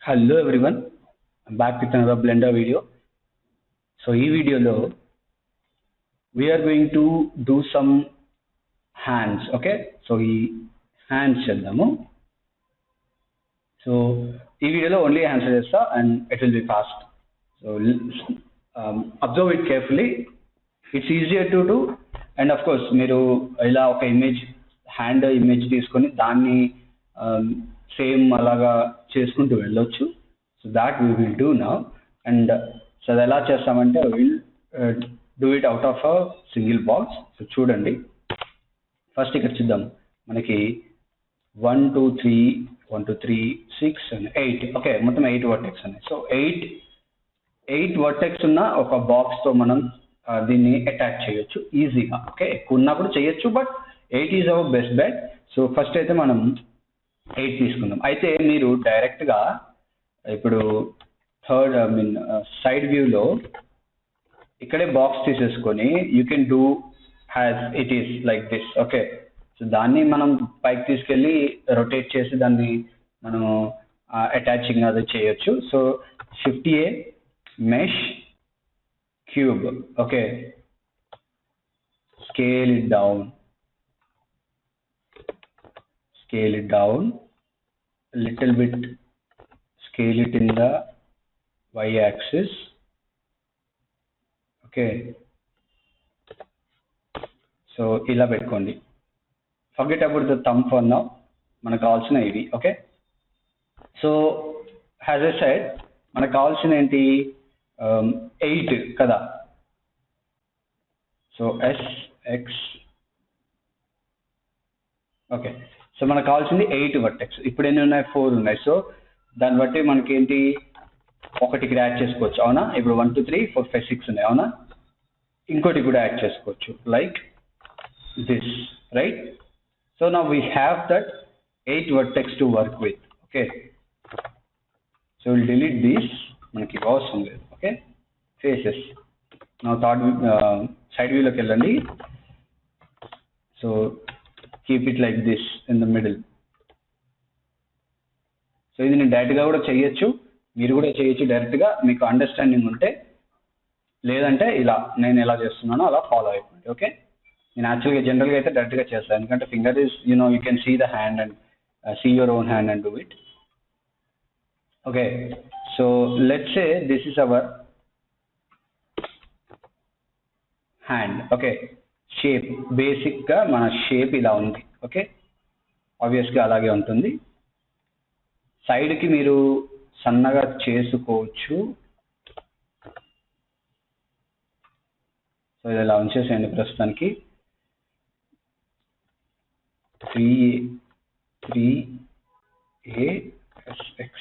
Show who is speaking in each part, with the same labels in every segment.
Speaker 1: Hello everyone, I'm back with another Blender video. So ఈ వీడియోలో we are going to do some hands, okay? So ఈ hands చేద్దాము. So ఈ వీడియోలో only hands చేస్తా and it will be fast. So observe it carefully. It's easier to do and of course మీరు ఇలా ఒక హ్యాండ్ ఇమేజ్ తీసుకొని దాన్ని సేమ్ అలాగా చేసుకుంటూ వెళ్ళొచ్చు. So that we will do now, and so అది ఎలా చేస్తామంటే we'll do it out of a single box. So చూడండి, ఫస్ట్ ఇక్కడ చూద్దాం. మనకి 1 2 3 1 2 3 6 and 8, ఓకే, మొత్తం 8 వర్టెక్స్ ఉన్నాయి. సో 8 వర్టెక్స్ ఉన్న ఒక బాక్స్ తో మనం దీన్ని అటాచ్ చేయొచ్చు ఈజీగా. ఓకే, ఎక్కువ ఉన్నా కూడా చేయొచ్చు, but 8 is our best bet. So first అయితే మనం 8 తీసుకుందాం. అయితే మీరు డైరెక్ట్ గా ఇప్పుడు సైడ్ వ్యూలో ఇక్కడే బాక్స్ తీసేసుకొని you can do has it is like this. Okay, so దాన్ని మనం పైకి తీసుకెళ్ళి రొటేట్ చేసి దాన్ని మనం అటాచింగ్ అది చేయొచ్చు. So Shift A, mesh, cube. Okay, scale it down a little bit, scale it in the y-axis. Okay, so ఇలా పెట్టుకోండి. Forget about the thumb for now. మనకు కావాల్సిన ఇవి. Okay, so has a side మనకు కావాల్సిన ఏంటి, 8 కదా. సో SX, ఓకే, సో మనకు కావాల్సింది 8 వర్టెక్స్. ఇప్పుడు ఎన్ని ఉన్నాయి, 4 ఉన్నాయి. సో దాన్ని బట్టి మనకి ఏంటి, ఒకటికి యాడ్ చేసుకోవచ్చు. అవునా, ఇప్పుడు 1 2 3 4 5 6 ఉన్నాయి. అవునా, ఇంకోటి కూడా యాడ్ చేసుకోవచ్చు like this, right? So now we have that 8 vertex to work with. Okay, so will delete this, మనకి అవసరం లేదు. Okay, faces. నా థర్డ్ సైడ్ వ్యూలోకి వెళ్ళండి. So keep it like this in the middle. So ఇది నేను డైరెక్ట్గా కూడా చేయొచ్చు, మీరు కూడా చేయొచ్చు డైరెక్ట్గా, మీకు అండర్స్టాండింగ్ ఉంటే. లేదంటే ఇలా నేను ఎలా చేస్తున్నానో అలా ఫాలో అయిపోండి. ఓకే, నేను యాక్చువల్గా జనరల్గా అయితే డైరెక్ట్గా చేస్తాను, ఎందుకంటే finger is you can see the hand and see your own hand and do it. Okay, so let's say this is our hand. Okay, shape బేసిక్గా మన షేప్ ఇలా ఉంది. ఓకే, ఆబ్వియస్గా అలాగే ఉంటుంది. సైడ్కి మీరు సన్నగా చేసుకోవచ్చు. సో ఇది ఇలా ఉంచేసేయండి ప్రస్తుతానికి. 3A SX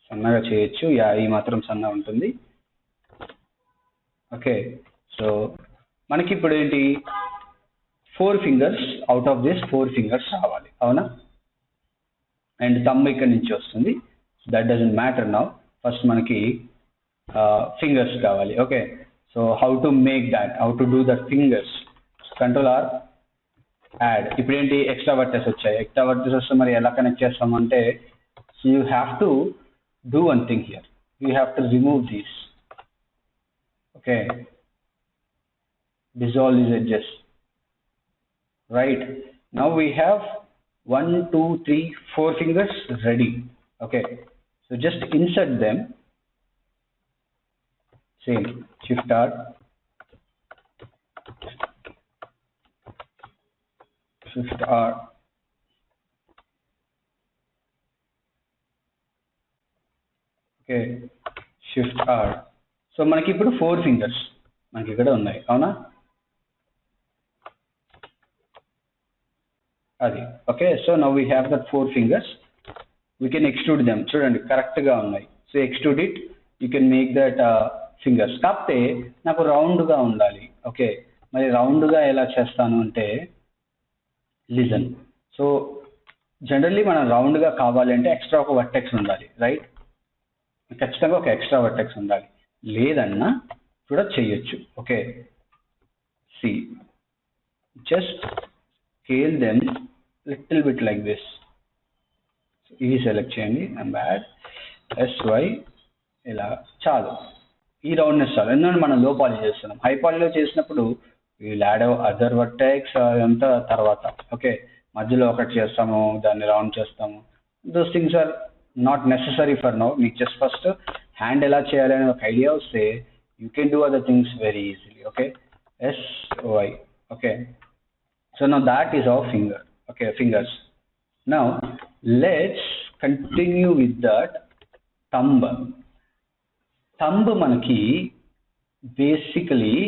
Speaker 1: సన్నగా చేయొచ్చు. ఈ మాత్రం సన్నగా ఉంటుంది. ఓకే, సో మనకి ఇప్పుడు ఏంటి, 4 fingers out of this 4 fingers రావాలి. అవునా, అండ్ థంబ్ ఇక్కడ నుంచి వస్తుంది. That doesn't matter now. First మనకి ఫింగర్స్ కావాలి. Okay, so how to make that, how to do that fingers, Ctrl+R, add. ఇప్పుడు ఏంటి, ఎక్స్ట్రా వర్టెక్స్ వచ్చాయి. ఎక్స్ట్రా వర్టెక్స్ వస్తే మరి ఎలా కనెక్ట్ చేస్తామంటే, so you have to do one thing here. You have to remove these. Okay, dissolve these edges. Right, now we have 1 2 3 4 fingers ready. Okay, so just insert them. Same, Shift R, okay, Shift R. So మనకి ఇప్పుడు 4 fingers మనకి ఇక్కడ ఉన్నాయి. అవునా, అది. Okay, so now we have that 4 fingers. We can extrude them. చూడండి కరెక్ట్గా ఉన్నాయి. So extrude it, you can make that fingers. కాకపోతే నాకు రౌండ్గా ఉండాలి. ఓకే, మరి రౌండ్గా ఎలా చేస్తాను అంటే, లిజన్. సో జనరల్లీ మనం రౌండ్గా కావాలంటే ఎక్స్ట్రా ఒక వర్టెక్స్ ఉండాలి, రైట్? ఖచ్చితంగా ఒక ఎక్స్ట్రా వర్టెక్స్ ఉండాలి, లేదన్నా కూడా చేయొచ్చు. Okay, see just scale them little bit like this. So easy select చేయండి, I'm bad. SY ఇలా చాలు. ఈ రౌండ్నెస్ చాలు. ఎందుకంటే మనం లో పాలీ చేస్తున్నాం. హై పాలీలో చేసినప్పుడు వీల్ యాడ్ అదర్ వర్టెక్స్ అదంతా తర్వాత. ఓకే, మధ్యలో ఒకటి చేస్తాము, దాన్ని రౌండ్ చేస్తాము. Those things are not necessary for now. మీకు జస్ట్ ఫస్ట్ హ్యాండ్ ఎలా చేయాలి అనే ఒక ఐడియా వస్తే you can do other things very easily. Okay, SY. Okay, so now that is our finger. Okay, fingers. Now let's continue with that thumb. Thumb manaki basically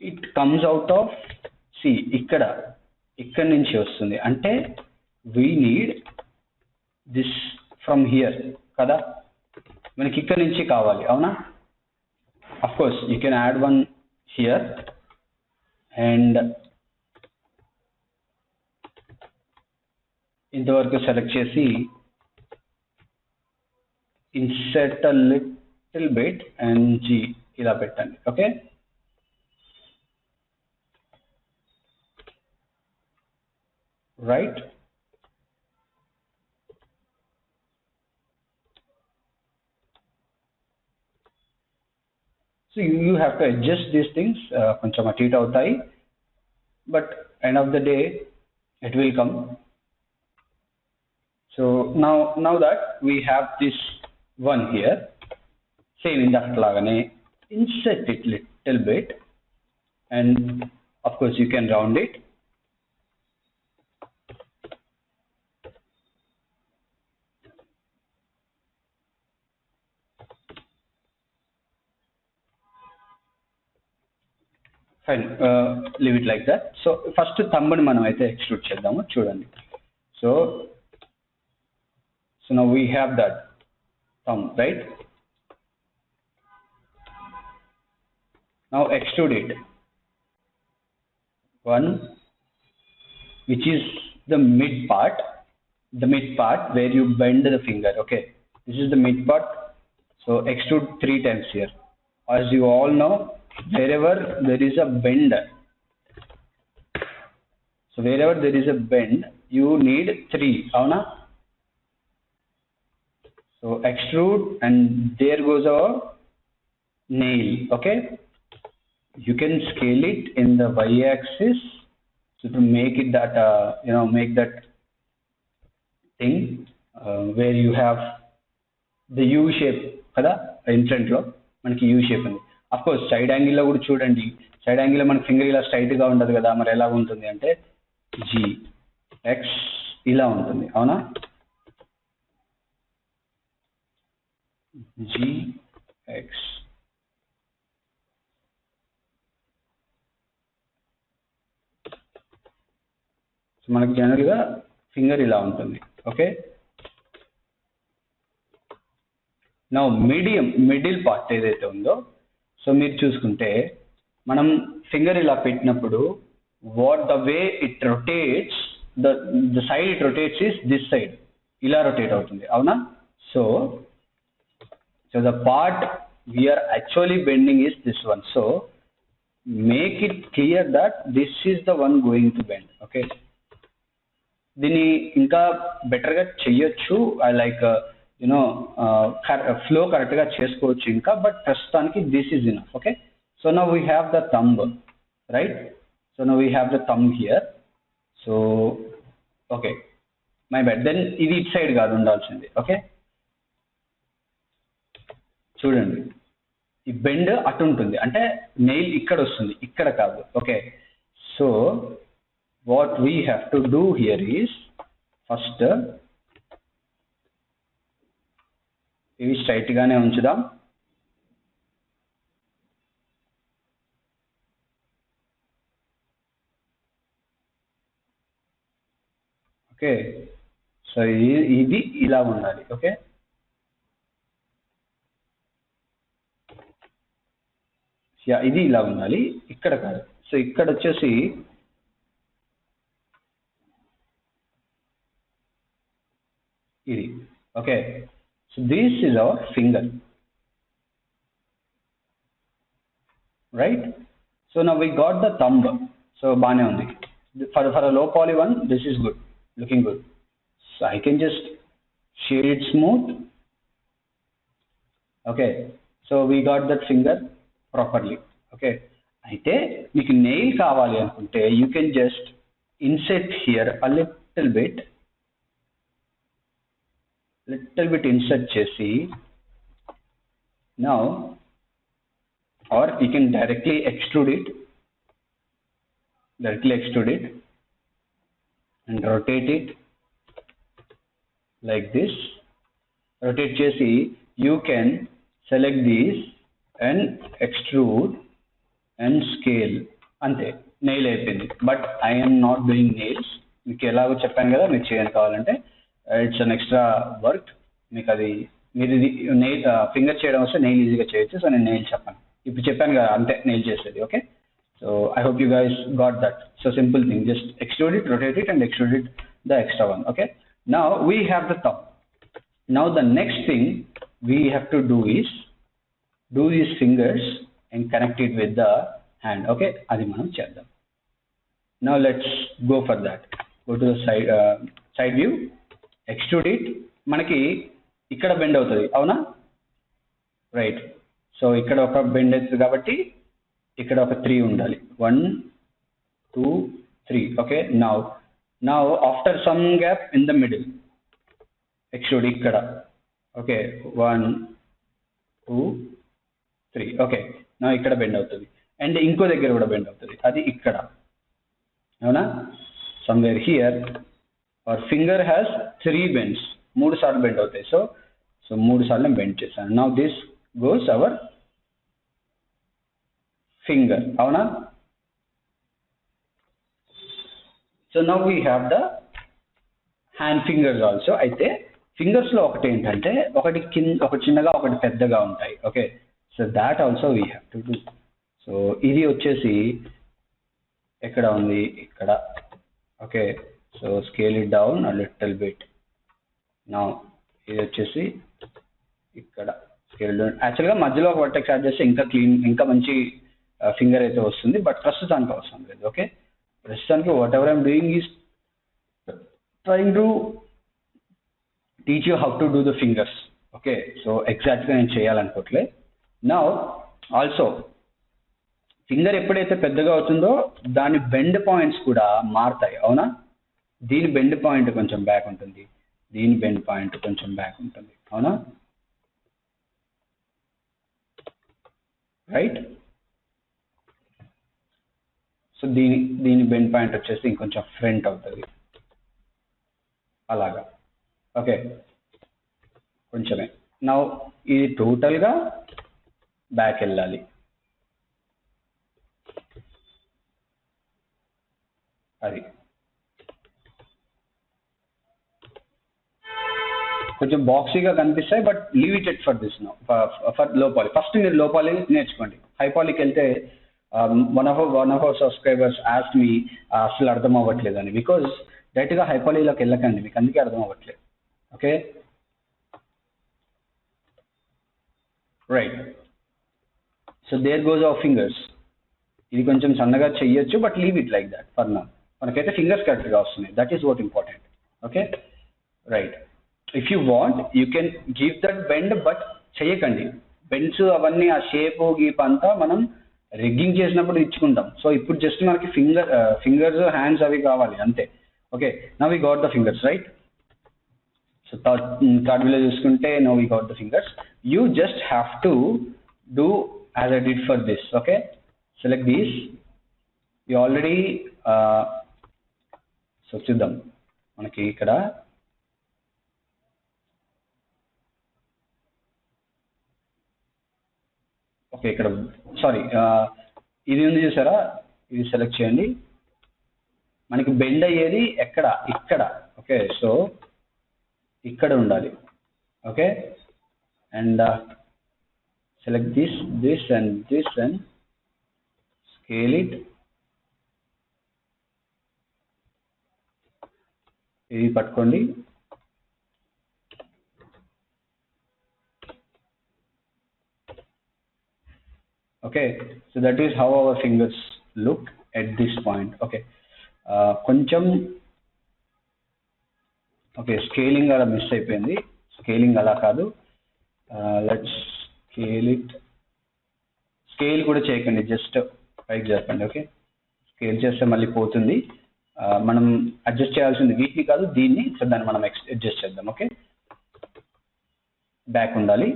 Speaker 1: it comes out of, see ikkada nunchi vastundi ante we need this from here kada, manaki ikkada nunchi kavali avuna. Of course you can add one here and ఇంతవరకు select చేసి insert a little bit and G ఇలా పెట్టండి. Okay, right. So you have to adjust these things. కొంచెం అటు ఇటు అవుతాయి, but end of the day it will come. So now that we have this one here, same in that lagane insert it little bit and of course you can round it. Fine, leave it like that. So first thumb ni manam aithe extrude chedamu chudandi. So now we have that thumb, right? Now extrude it. One, which is the mid part where you bend the finger. Okay, this is the mid part. So extrude 3 times here. As you all know, wherever there is a bend, you need 3. Avuna? So extrude and there goes our nail. Okay, you can scale it in the y-axis, so to make it that make that thing where you have the U shape kada in front lo manaki U shape undi. Of course side angle lo kuda chudandi, side angle lo మన finger ఇలా straight గా ఉండదు కదా, మరి ఎలా ఉంటుంది అంటే G X ఇలా ఉంటుంది. అవునా, GX. సో మనకి జనరల్ గా ఫింగర్ ఇలా ఉంటుంది. ఓకే, నా మిడిల్ పార్ట్ ఏదైతే ఉందో, సో మీరు చూసుకుంటే మనం ఫింగర్ ఇలా పెట్టినప్పుడు what the way it rotates, the side it rotates is this side, ఇలా రొటేట్ అవుతుంది. అవునా, so the part we are actually bending is this one. So make it clear that this is the one going to bend. Okay, దీన్ని ఇంకా better గా చెయ్యొచ్చు. I like flow correct గా చేసుకోవచ్చు ఇంకా, బట్ ప్రస్తుతానికి this is enough. Okay, so now we have the thumb, right? So now we have the thumb here. So okay, my bad. Then ఇది it side కాదు ఉండాల్సింది. Okay, చూడండి ఈ bend అటు ఉంటుంది, అంటే నెయిల్ ఇక్కడ వస్తుంది, ఇక్కడ కాదు. Okay, so what we have to do here is first ఇవి స్ట్రైట్ గానే ఉంచుదాం. ఓకే, సో ఇది ఇలా ఉండాలి. ఓకే, ఇది ఇలా ఉండాలి, ఇక్కడ కాదు. సో ఇక్కడ వచ్చేసి ఇది. Okay, so this is our finger, right? So now we got the thumb. So బాగానే ఉంది. For a low poly one this is good, looking good. So I can just shade it smooth okay, so we got that finger properly. Okay, అయితే మీకు nail కావాలి అనుకుంటే you can just inset here a little bit insert చేసి now, or you can directly extrude it and rotate it like this. Rotate chesi you can select these and extrude and scale. ante nail ayipindi, but I am not doing nails. meeku elago cheppanu kada, meeku cheyani kavalante it's an extra work. meeku adi మీరు nail finger చేయడం వస్తే nail ఈజీగా చేయొచ్చు. So నేను nail చెప్పాను, ఇప్పుడు చెప్పాను కదా అంతే nail చేసేది. Okay, so I hope you guys got that. So simple thing, just extrude it, rotate it and extrude it, the extra one. Okay, now we have the thumb. Now the next thing we have to do is do these fingers and connect it with the hand. Okay, adi manam cheddam. Now let's go for that. Go to the side view, extrude it. Manaki ikkada bend avutadi avuna, right? So ikkada oka bend avutadi kabatti ఇక్కడ ఒక 3 ఉండాలి. 1 2 3. Okay, now after some gap in the middle extrude ఇక్కడ. Okay, 1 2 3. Okay, now ఇక్కడ bend అవుతుంది and ఇంకో దగ్గర కూడా bend అవుతుంది, అది ఇక్కడ. అవునా, somewhere here our finger has 3 bends, 3 సార్లు బెండ్ అవుతాయి. సో 3 సార్లు బెండ్ చేశాను. now this goes our finger. avuna, so now we have the hand fingers also. అయితే ఫింగర్స్ లో ఒకటి ఏంటంటే ఒకటి చిన్నగా ఒకటి పెద్దగా ఉంటాయి. Okay, so that also we have to do. So ఇది వచ్చేసి ఎక్కడ ఉంది, ఇక్కడ. Okay, so scale it down a little bit. Now ఇది వచ్చేసి ఇక్కడ స్కేల్ డౌన్. యాక్చువల్గా మధ్యలో ఒక వర్టెక్స్ యాడ్ చేస్తే ఇంకా క్లీన్, ఇంకా మంచి ఫింగర్ అయితే వస్తుంది, బట్ ప్రస్తుతానికి అవసరం లేదు. ఓకే, ప్రస్తుతానికి what ever I'm doing is trying to teach you how to do the fingers. Okay, so ఎగ్జాక్ట్గా నేను చేయాలనుకోవట్లే. నౌ ఆల్సో ఫింగర్ ఎప్పుడైతే పెద్దగా అవుతుందో దాని బెండ్ పాయింట్స్ కూడా మారుతాయి. అవునా, దీని బెండ్ పాయింట్ కొంచెం బ్యాక్ ఉంటుంది, దీని బెండ్ పాయింట్ కొంచెం బ్యాక్ ఉంటుంది. అవునా, రైట్? సో దీని బెండ్ పాయింట్ వచ్చేసి ఇంకొంచెం ఫ్రంట్ అవుతుంది అలాగా. ఓకే, కొంచెమే. నా ఇది టోటల్గా బ్యాక్ వెళ్ళాలి. అది కొంచెం బాక్సీగా కనిపిస్తాయి, but leave it for this now, for లో పాలీ. ఫస్ట్ మీరు లో పాలీ నేర్చుకోండి. హై పాలీకి వెళ్తే one of our subscribers asked me అసలు అర్థం అవ్వట్లేదని. బికాజ్ డైరెక్ట్గా హై పాలీలోకి వెళ్ళకండి, మీకు అందుకే అర్థం అవ్వట్లేదు. Okay, right. So there goes our fingers. ఇది కొంచెం సన్నగా చెయ్యొచ్చు, but leave it like that for now. మనకైతే ఫింగర్స్ కరెక్ట్గా వస్తున్నాయి, that is what important. Okay, right. If you want you can give that bend, but చెయ్యకండి. బెండ్స్ అవన్నీ ఆ షేప్ గీప్ అంతా మనం రిగ్గింగ్ చేసినప్పుడు ఇచ్చుకుంటాం. సో ఇప్పుడు జస్ట్ మనకి ఫింగర్స్ హ్యాండ్స్ అవి కావాలి అంతే. Okay, now we got the fingers, right? So third వీలో చూసుకుంటే now we got the fingers. You just have to do as I did for this. Okay, select these. You already so చూద్దాం మనకి ఇక్కడ okay, ఇక్కడ sorry ఇది ఉంది చూసారా, ఇది select చేయండి. మనకి బెండ్ అయ్యేది ఎక్కడ, ఇక్కడ. ఓకే, సో ఇక్కడ ఉండాలి. Okay, and select this and scale it. ఇది పట్టుకోండి. Okay, so that is how our fingers look at this point. Okay, కొంచెం ఓకే స్కేలింగ్ అలా మిస్ అయిపోయింది. స్కేలింగ్ అలా కాదు. Let's scale it. స్కేల్ కూడా చేయకండి, జస్ట్ పైకి జరపండి. ఓకే, స్కేల్ చేస్తే మళ్ళీ పోతుంది. మనం అడ్జస్ట్ చేయాల్సింది వీటిని కాదు, దీన్ని. సో దాన్ని మనం అడ్జస్ట్ చేద్దాం. ఓకే, బ్యాక్ ఉండాలి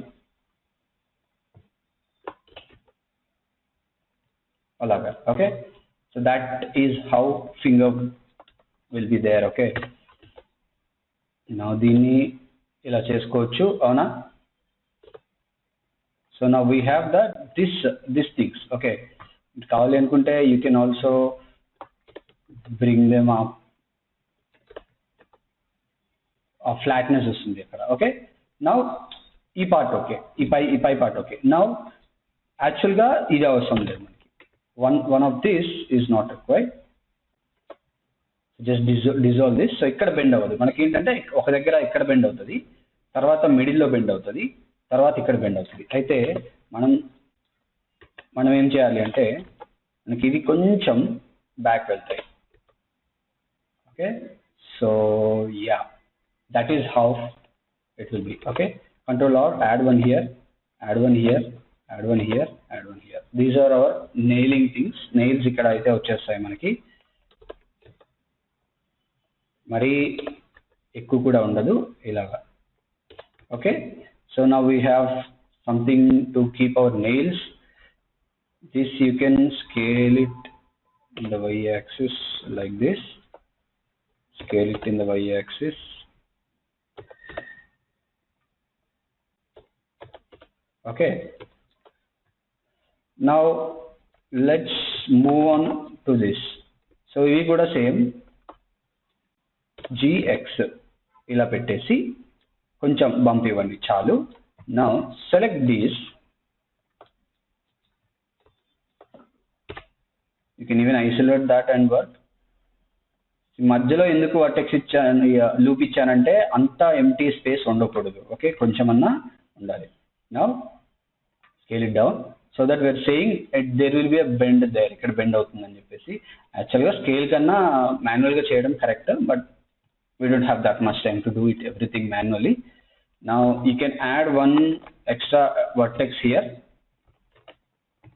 Speaker 1: అలాగా. Okay, so that is how finger will be there. Okay, నా దీన్ని ఇలా చేసుకోవచ్చు, అవునా? So now we have this things. Okay, కావాలి అనుకుంటే you can also bring them up. ఆ ఫ్లాట్నెస్ వస్తుంది అక్కడ. ఓకే, నౌ ఈ పార్ట్ ఓకే, ఈ పై పార్ట్ ఓకే. నౌ యాక్చువల్గా ఇది అవసరం లేదు మనకి. One of this is not required. Just dissolve this. So ఇక్కడ బెండ్ అవ్వదు మనకి. ఏంటంటే ఒక దగ్గర ఇక్కడ బెండ్ అవుతుంది, తర్వాత మిడిల్లో బెండ్ అవుతుంది, తర్వాత ఇక్కడ బెండ్ అవుతుంది. అయితే మనం ఏం చేయాలి అంటే మనకి ఇది కొంచెం బ్యాక్ వెళ్తాయి. Okay, so yeah, that is how it will be. Okay, control R, add one here, add one here, add one here, add one here. These are our nailing things. Nails ఇక్కడ అయితే వచ్చేస్తాయి మనకి, మరి ఎక్కువ కూడా ఉండదు ఇలాగా. Okay, so now we have something to keep our nails. This you can scale it in the y axis like this, scale it in the y axis. Okay, now let's move on to this. So ఇవి కూడా same gx ఇలా పెట్టేసి కొంచెం bump ఇవ్వండి చాలు. Now select these. You can even isolate that and work. మధ్యలో ఎందుకు vertex ఇచ్చాను, లూప్ ఇచ్చానంటే అంత ఎంటీ స్పేస్ ఉండకూడదు. ఓకే, కొంచెం అన్నా ఉండాలి. Now scale it down so that we are saying there will be a bend there. ఇక్కడ బెండ్ అవుతుందని చెప్పేసి. యాక్చువల్గా స్కేల్ కన్నా మాన్యువల్గా చేయడం correct, but we don't have that much time to do it everything manually. Now you can add one extra vertex here.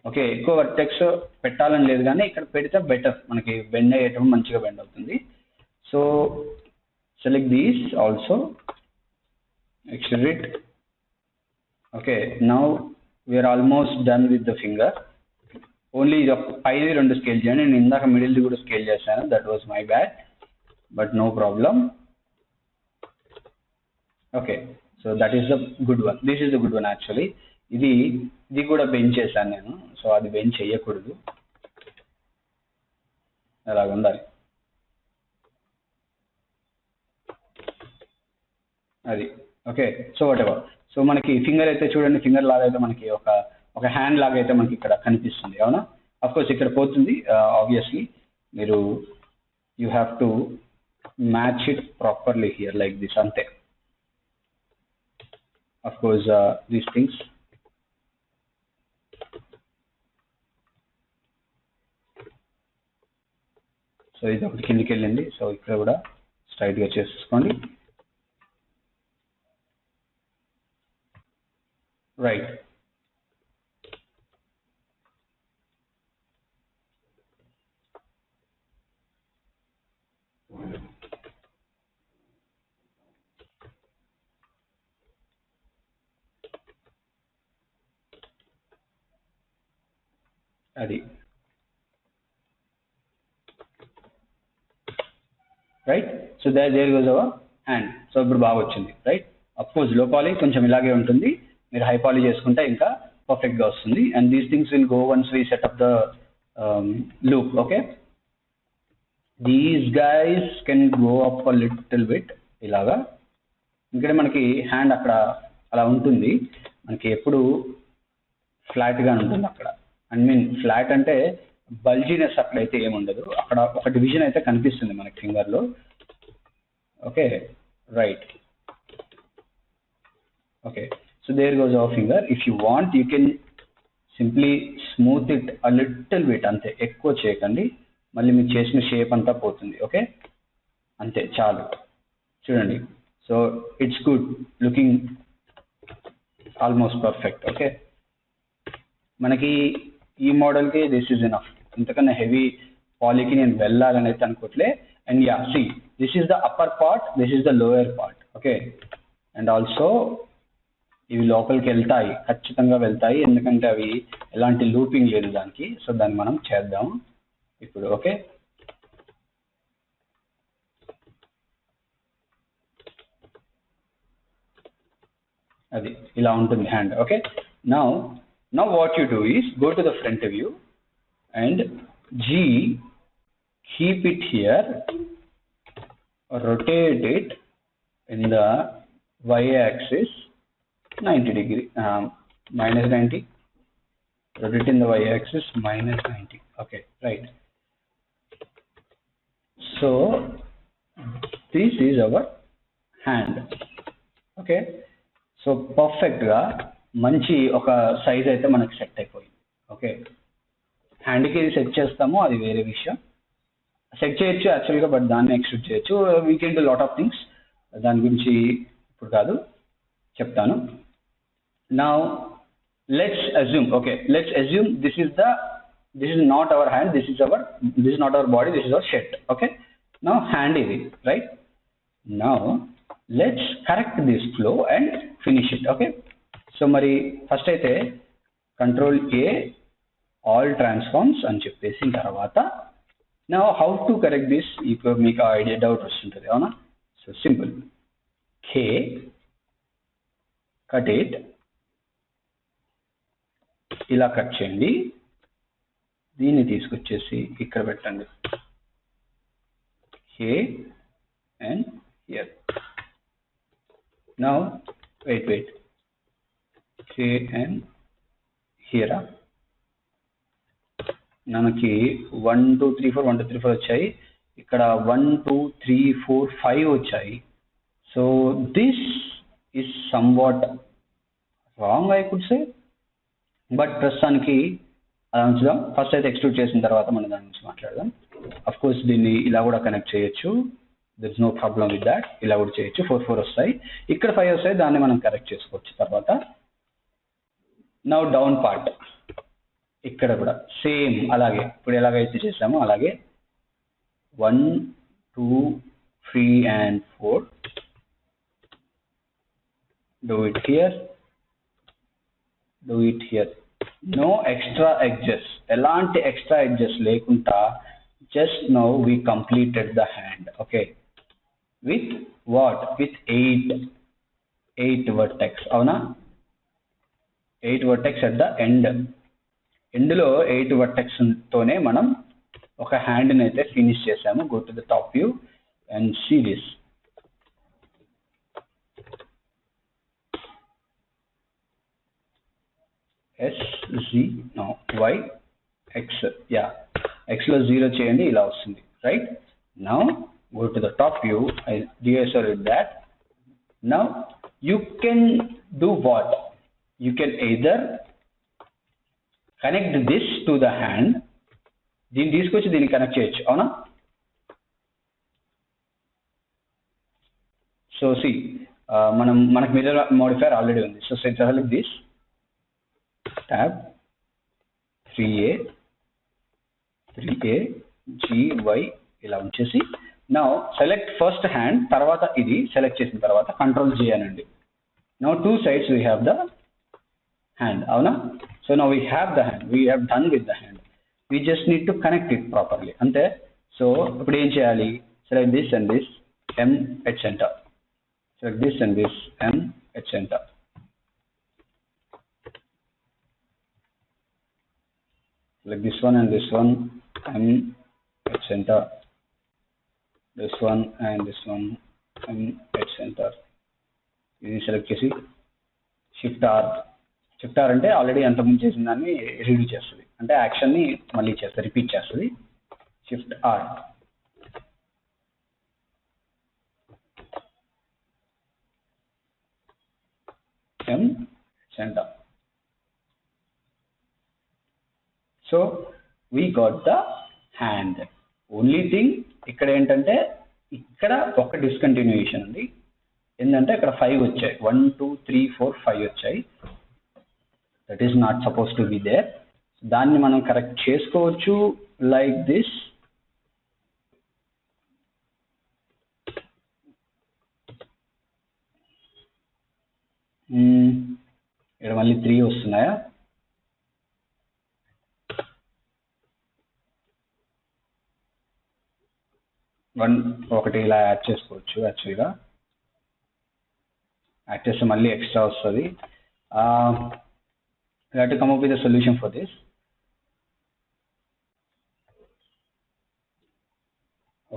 Speaker 1: Okay, ఎక్కువ vertex పెట్టాలని లేదు కానీ ఇక్కడ పెడితే బెటర్, మనకి బెండ్ అయ్యేటప్పుడు మంచిగా బెండ్ అవుతుంది. So select these also, extrude it. Okay, now we are almost done with the finger. Only పైది రెండు స్కేల్ చేయండి. నేను ఇందాక మిడిల్ది కూడా స్కేల్ చేశాను, that was my bad, but no problem. Okay, so that is the good one. This is the good one actually. ఇది కూడా bench చేశాను నేను, సో అది బెంచ్ చేయకూడదు, అలాగ ఉండాలి అది. Okay, so what ever. So మనకి ఫింగర్ అయితే చూడండి, ఫింగర్ లాగా అయితే మనకి ఒక హ్యాండ్ లాగా అయితే మనకి ఇక్కడ కనిపిస్తుంది, అవునా? అఫ్ కోర్స్ ఇక్కడ పోతుంది ఆబ్వియస్లీ. మీరు you have to match it properly here like this, అంతే. Of course these things. So ఇది ఒకటి కిందికి వెళ్ళింది, సో ఇక్కడ కూడా స్ట్రైట్గా చేసేసుకోండి. రైట్, అది right. So there goes our hand. So ఇప్పుడు బాగా వచ్చింది, right? Of course low poly కొంచెం ఇలాగే ఉంటుంది, మీరు హై పాలీ చేసుకుంటే ఇంకా పర్ఫెక్ట్గా వస్తుంది. And these things will go once we setup the loop. Okay, these guys can go up a little bit ఇలాగా. ఇక్కడ మనకి హ్యాండ్ అక్కడ అలా ఉంటుంది, మనకి ఎప్పుడు ఫ్లాట్గా ఉంటుంది అక్కడ. ఐ మీన్ ఫ్లాట్ అంటే బల్జీనెస్ అక్కడైతే ఏముండదు, అక్కడ ఒక డివిజన్ అయితే కనిపిస్తుంది మనకి ఫింగర్లో. Okay, right. Okay, so there goes our finger. If you want you can simply smooth it a little bit, అంతే, ఎక్కువ చేయకండి, మళ్ళీ మీరు చేసిన షేప్ అంతా పోతుంది. ఓకే, అంతే చాలు. చూడండి, so it's good looking, almost perfect. Okay, మనకి ఈ మోడల్కి దిస్ ఈజ్ ఎనఫ్. ఇంతకన్నా హెవీ పాలీకి నేను వెళ్ళాలని అయితే అనుకోవట్లే. And yeah see this is the upper part, this is the lower part. Okay, and also ఇవి లోపలికి వెళ్తాయి, ఖచ్చితంగా వెళ్తాయి, ఎందుకంటే అవి ఎలాంటి లూపింగ్ లేదు దానికి. సో దాన్ని మనం చేద్దాం ఇప్పుడు. ఓకే, అది ఇలా ఉంటుంది hand. Okay, now what you do is go to the front view and G, keep it here, rotate it in the y-axis 90 degree, minus 90, rotate in the y-axis minus 90. Okay, right. So this is our hand. Okay, so perfect గా మంచి ఒక size అయితే మనకి set అయిపోయింది. Okay, హ్యాండ్కి set చేస్తాము, అది వేరే విషయం. సెట్ చేయొచ్చు యాక్చువల్గా, బట్ దాన్ని ఎక్స్ట్రూడ్ చేయొచ్చు. We can do lot of things, దాని గురించి ఇప్పుడు కాదు, చెప్తాను. Now let's assume, okay let's assume this is not our hand, this is not our body, this is our shirt. Okay, now hand ఇది, right? Now let's correct this flow and finish it. Okay, so మరి first అయితే control A all transforms అని చెప్పేసిన తర్వాత now how to correct this, ఇప్పుడు మీకు idea doubt వస్తుంటుంది, అవునా? So simple, K cut it, ఇలా కట్ చేయండి, దీన్ని తీసుకొచ్చేసి ఇక్కడ పెట్టండి, K and here. Now wait K and here మనకి 1 2 3 4 1 2 3 4 వచ్చాయి, ఇక్కడ 1 2 3 4 5 వచ్చాయి. So this is somewhat wrong I could say, but ప్రస్తుతానికి అలా ఉంచుదాం. ఫస్ట్ అయితే ఎక్స్ట్రూడ్ చేసిన తర్వాత మనం దాని గురించి మాట్లాడదాం. అఫ్ కోర్స్ దీన్ని ఇలా కూడా కనెక్ట్ చేయొచ్చు, there is no problem with that. ఇలా కూడా చేయొచ్చు, 4 4 వస్తాయి, ఇక్కడ 5 వస్తాయి, దాన్ని మనం కరెక్ట్ చేసుకోవచ్చు తర్వాత. నౌ డౌన్ పార్ట్, ఇక్కడ కూడా సేమ్ అలాగే, ఇప్పుడు ఎలాగైతే చేసామో అలాగే 1 2 3 and 4 do it here, no extra edges, ఎలాంటి ఎక్స్ట్రా ఎడ్జెస్ లేకుండా just now we completed the hand. Okay, with what? With 8 vertex, అవునా? 8 vertex at the end. ఎండ్లో 8 వర్టెక్స్ తోనే మనం ఒక హ్యాండ్ని అయితే ఫినిష్ చేసాము. Go to the top view and see this. Y X, yeah Xలో 0 చేయండి, ఇలా వస్తుంది, right? Now go to the top view, I deactivate that. Now you can do what? You can either connect this to the hand, దీన్ని తీసుకొచ్చి దీన్ని connect చేయొచ్చు, అవునా? So C మనకు మిర్రర్ మోడిఫైర్ ఆల్రెడీ ఉంది. So select this tab 3A GY ఇలా ఉంచేసి now select first hand, తర్వాత ఇది సెలెక్ట్ చేసిన తర్వాత కంట్రోల్ J అనండి. Now 2 sides we have the hand, అవునా? So now we have the hand, we have done with the hand, we just need to connect it properly, అంతే. So ఇప్పుడు ఏం చేయాలి? select this and this, M at center, select this and this, M at center, select this one and this one, M at center, this one and this one, M at center. ఇది select చేసి shift R అంటే already అంతకుముందు చేసిన దాన్ని redo చేస్తుంది, అంటే యాక్షన్ని మళ్ళీ చేస్తుంది, రిపీట్ చేస్తుంది. Shift R, M center. So we got the hand. Only thing ఇక్కడ ఏంటంటే ఇక్కడ ఒక డిస్కంటిన్యూయేషన్ ఉంది, ఏంటంటే ఇక్కడ 5 వచ్చాయి, 1 2 3 4 5 వచ్చాయి. That is not suppose to be there. దాన్ని మనం కరెక్ట్ చేసుకోవచ్చు లైక్ దిస్. ఇక్కడ మళ్ళీ 3 వస్తున్నాయా? ఒకటి ఇలా యాడ్ చేసుకోవచ్చు. యాక్చువల్గా యాడ్ చేస్తే మళ్ళీ ఎక్స్ట్రా వస్తుంది. You have to come up with a solution for this.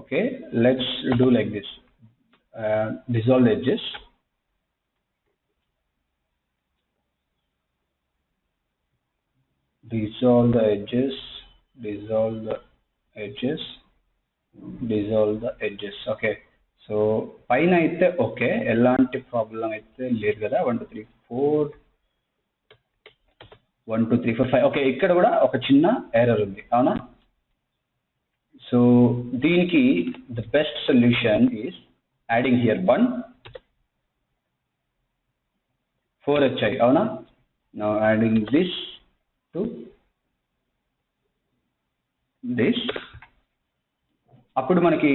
Speaker 1: Okay, let's do like this. Dissolve the edges. Dissolve the edges. Dissolve the edges. Dissolve the edges. Okay, so పైన అయితే okay, ఎలాంటి problem అయితే లేదు కదా. 1 2 3 4 1 2 3 4 5. Okay, ఇక్కడ కూడా ఒక చిన్న ఎర్రర్ ఉంది, అవునా? సో దీనికి the best solution is adding here 1 4 వచ్చాయి, అవునా? Now adding this to this, అప్పుడు మనకి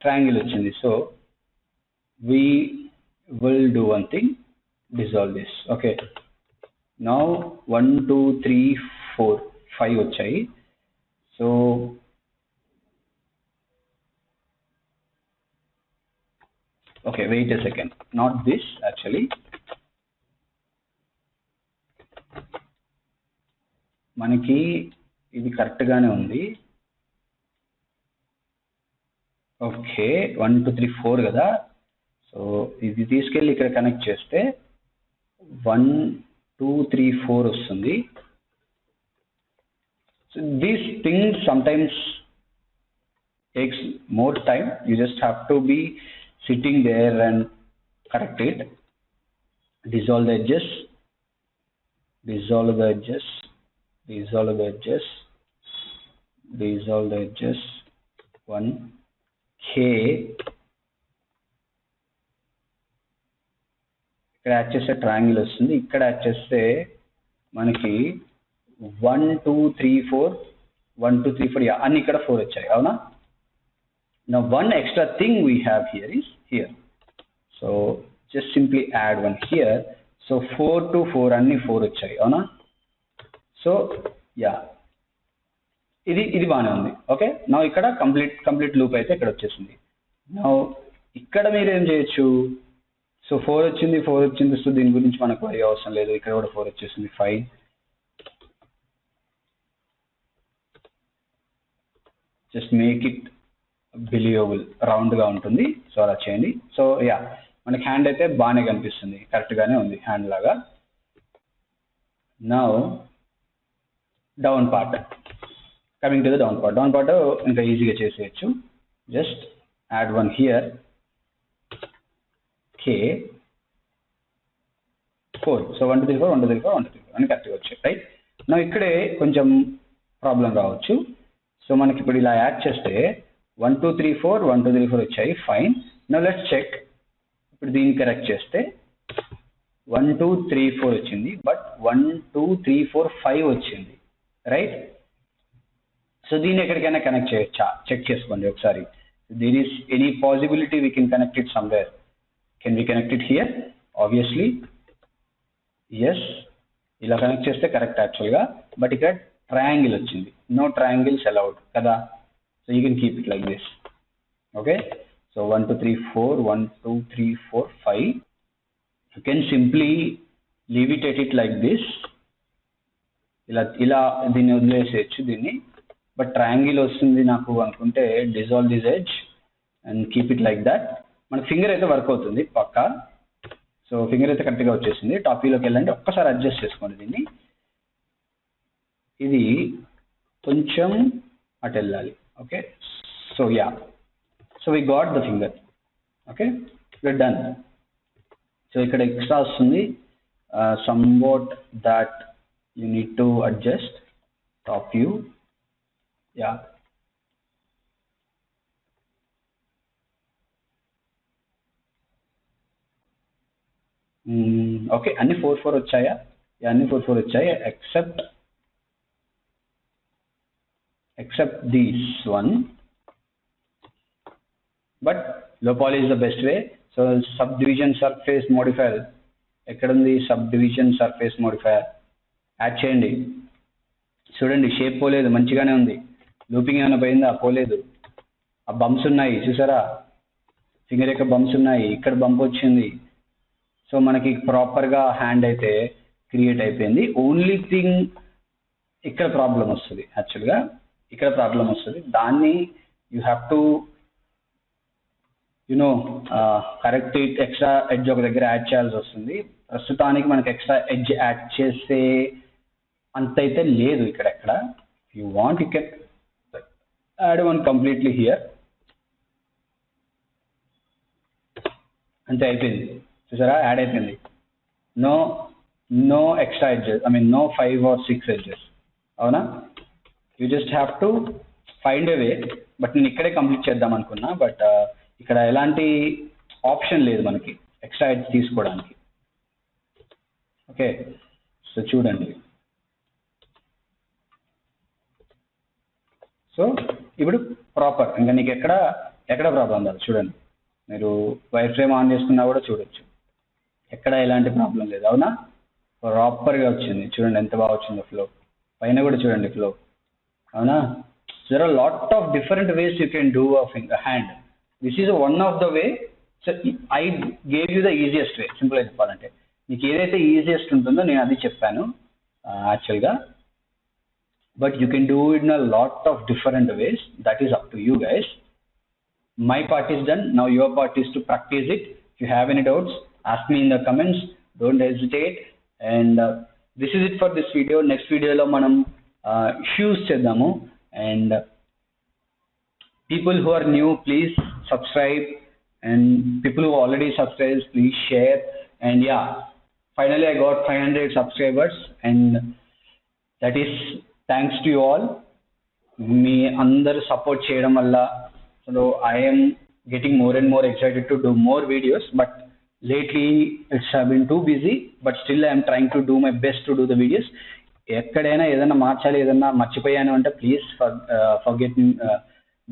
Speaker 1: ట్రయాంగిల్ వచ్చింది. So we will do one thing, dissolve this. Okay, now 1 2 3 4 5 వచ్చాయి. So okay, wait a second, not this actually. మనకి ఇది correct గానే ఉంది. ఓకే, 1 2 3 4 కదా. సో ఇది తీసుకెళ్ళి ఇక్కడ కనెక్ట్ చేస్తే 1 2 3 4 వస్తుంది. So these things sometimes takes more time. You just have to be sitting there and correct it. Dissolve the edges. Dissolve the edges. Dissolve the edges. Dissolve the edges. 1 K. ఇక్కడ add చేస్తే triangle వస్తుంది. ఇక్కడ add చేస్తే మనకి 1 2 3 4 1 2 3 4 అన్ని ఇక్కడ 4 వచ్చాయి, అవునా? Now one extra thing we have here is here. So just simply add 1 here. So 4 to 4 అన్ని 4 వచ్చాయి, అవునా? సో యా, ఇది బాగానే ఉంది. ఓకే, నా ఇక్కడ కంప్లీట్ లూప్ అయితే ఇక్కడ వచ్చేసింది. నా ఇక్కడ మీరు ఏం చేయొచ్చు, సో 4 వచ్చింది. సో దీని గురించి మనకు అయ్యే అవసరం లేదు. ఇక్కడ కూడా 4 వచ్చేసింది, fine. Just make it believable, round గా ఉంటుంది. సో అలా చేయండి. సో యా, మనకి హ్యాండ్ అయితే బాగానే కనిపిస్తుంది, కరెక్ట్ గానే ఉంది హ్యాండ్ లాగా. Now down part, coming to the down part ఇంకా ఈజీగా చేసేయచ్చు. Just add 1 here, K 4. So 1 2 3 4 1 2 3 4 1 2 3 4 అని కరెక్ట్గా వచ్చాయి, రైట్? నా ఇక్కడే కొంచెం ప్రాబ్లం రావచ్చు. సో మనకి ఇప్పుడు ఇలా యాడ్ చేస్తే 1 2 3 4 1 2 3 4 వచ్చాయి, ఫైన్. Now let's check. ఇప్పుడు దీన్ని కరెక్ట్ చేస్తే 1 2 3 4 వచ్చింది, బట్ 1 2 3 4 5 వచ్చింది, రైట్? సో దీన్ని ఎక్కడికైనా కనెక్ట్ చేయొచ్చా, చెక్ చేసుకోండి ఒకసారి. There is any possibility we can connect it somewhere. Can we connect it here? Obviously yes, ఇలా కనెక్ట్ చేస్తే కరెక్ట్ యాక్చువల్గా. బట్ ఇక్కడ ట్రయాంగిల్ వచ్చింది, నో ట్రయాంగిల్స్ అలౌడ్ కదా. So you can keep it like this. Okay, so 1 2 3 4 1 2 3 4 5. You can simply leave it at it like this. ఇలా దీన్ని వదిలేసేయచ్చు దీన్ని. బట్ ట్రయాంగిల్ వస్తుంది నాకు అనుకుంటే dissolve this edge and keep it like that. మన finger అయితే వర్క్ అవుతుంది పక్కా. సో ఫింగర్ అయితే కరెక్ట్గా వచ్చేసింది. టాప్ వ్యూలోకి వెళ్ళండి, ఒక్కసారి అడ్జస్ట్ చేసుకోండి దీన్ని. ఇది కొంచెం అటు వెళ్ళాలి. Okay, so yeah, so we got the finger. Okay, we're done. So ఇక్కడ ఎక్స్ట్రా వస్తుంది, somewhat that you need to adjust. Top view, yeah. Okay, అన్ని 4 4 వచ్చాయా? ఇవన్నీ 4 4 వచ్చాయి except this one, but low poly is the best way. So subdivision surface modifier ఎక్కడ ఉంది? subdivision surface modifier add చేయండి. చూడండి షేప్ పోలేదు, మంచిగానే ఉంది. లూపింగ్ ఏమైనా పోయిందా? పోలేదు. ఆ బంప్స్ ఉన్నాయి చూసారా, ఫింగర్ యొక్క బంప్స్ ఉన్నాయి, ఇక్కడ బంప్ వచ్చింది. సో మనకి ప్రాపర్గా హ్యాండ్ అయితే క్రియేట్ అయిపోయింది. ఓన్లీ థింగ్ ఇక్కడ ప్రాబ్లం వస్తుంది, యాక్చువల్గా ఇక్కడ ప్రాబ్లం వస్తుంది. దాన్ని you have to correct it. Extra edge ఒక దగ్గర యాడ్ చేయాల్సి వస్తుంది. ప్రస్తుతానికి మనకి ఎక్స్ట్రా ఎడ్జ్ యాడ్ చేసే అంత అయితే లేదు ఇక్కడ ఎక్కడ. You want you can add one completely here. అంతే, అయిపోయింది చూసారా, యాడ్ అయిపోయింది. No extra edges, I mean no 5 or 6 edges. అవునా? You just have to find a way. But నేను ఇక్కడే కంప్లీట్ చేద్దాం అనుకున్నా, బట్ ఇక్కడ ఎలాంటి ఆప్షన్ లేదు మనకి ఎక్స్ట్రా ఎడ్జ్ తీసుకోవడానికి. ఓకే, సో చూడండి. సో ఇప్పుడు ప్రాపర్, ఇంకా నీకు ఎక్కడ ప్రాబ్లం ఉండాలి చూడండి. మీరు వైర్ ఫ్రేమ్ ఆన్ చేసుకున్నా కూడా చూడొచ్చు, ఎక్కడ ఎలాంటి ప్రాబ్లం లేదు. అవునా? ప్రాపర్గా వచ్చింది చూడండి, ఎంత బాగా వచ్చిందో ఫ్లో. పైన కూడా చూడండి ఫ్లో. అవునా? there are lot of different ways you can do a hand. This is one of the way. So I gave you the easiest way. Simple గా చెప్పాలంటే మీకు ఏదైతే ఈజియెస్ట్ ఉంటుందో నేను అది చెప్పాను యాక్చువల్గా. But you can do it in a lot of different ways. That is up to you guys. My part is done. Now your part is to practice it. If you have any doubts, ask me in the comments. Don't hesitate. And this is it for this video. Next video lo manam shoes chedamu. And people who are new, please subscribe. And people who already subscribed, please share. And yeah, finally I got 500 subscribers. And that is thanks to you all. Me andaru support cheyadam valla. So I am getting more and more excited to do more videos, but lately it's been too busy, but still I am trying to do my best to do the videos. ఎక్కడైనా ఏదైనా మార్చాలి, ఏదైనా మర్చిపోయాను అంటే please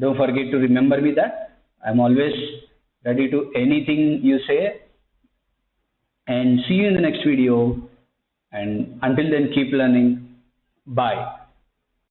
Speaker 1: don't forget to remember me that I am always ready to anything you say. And see you in the next video, and until then keep learning. Bye.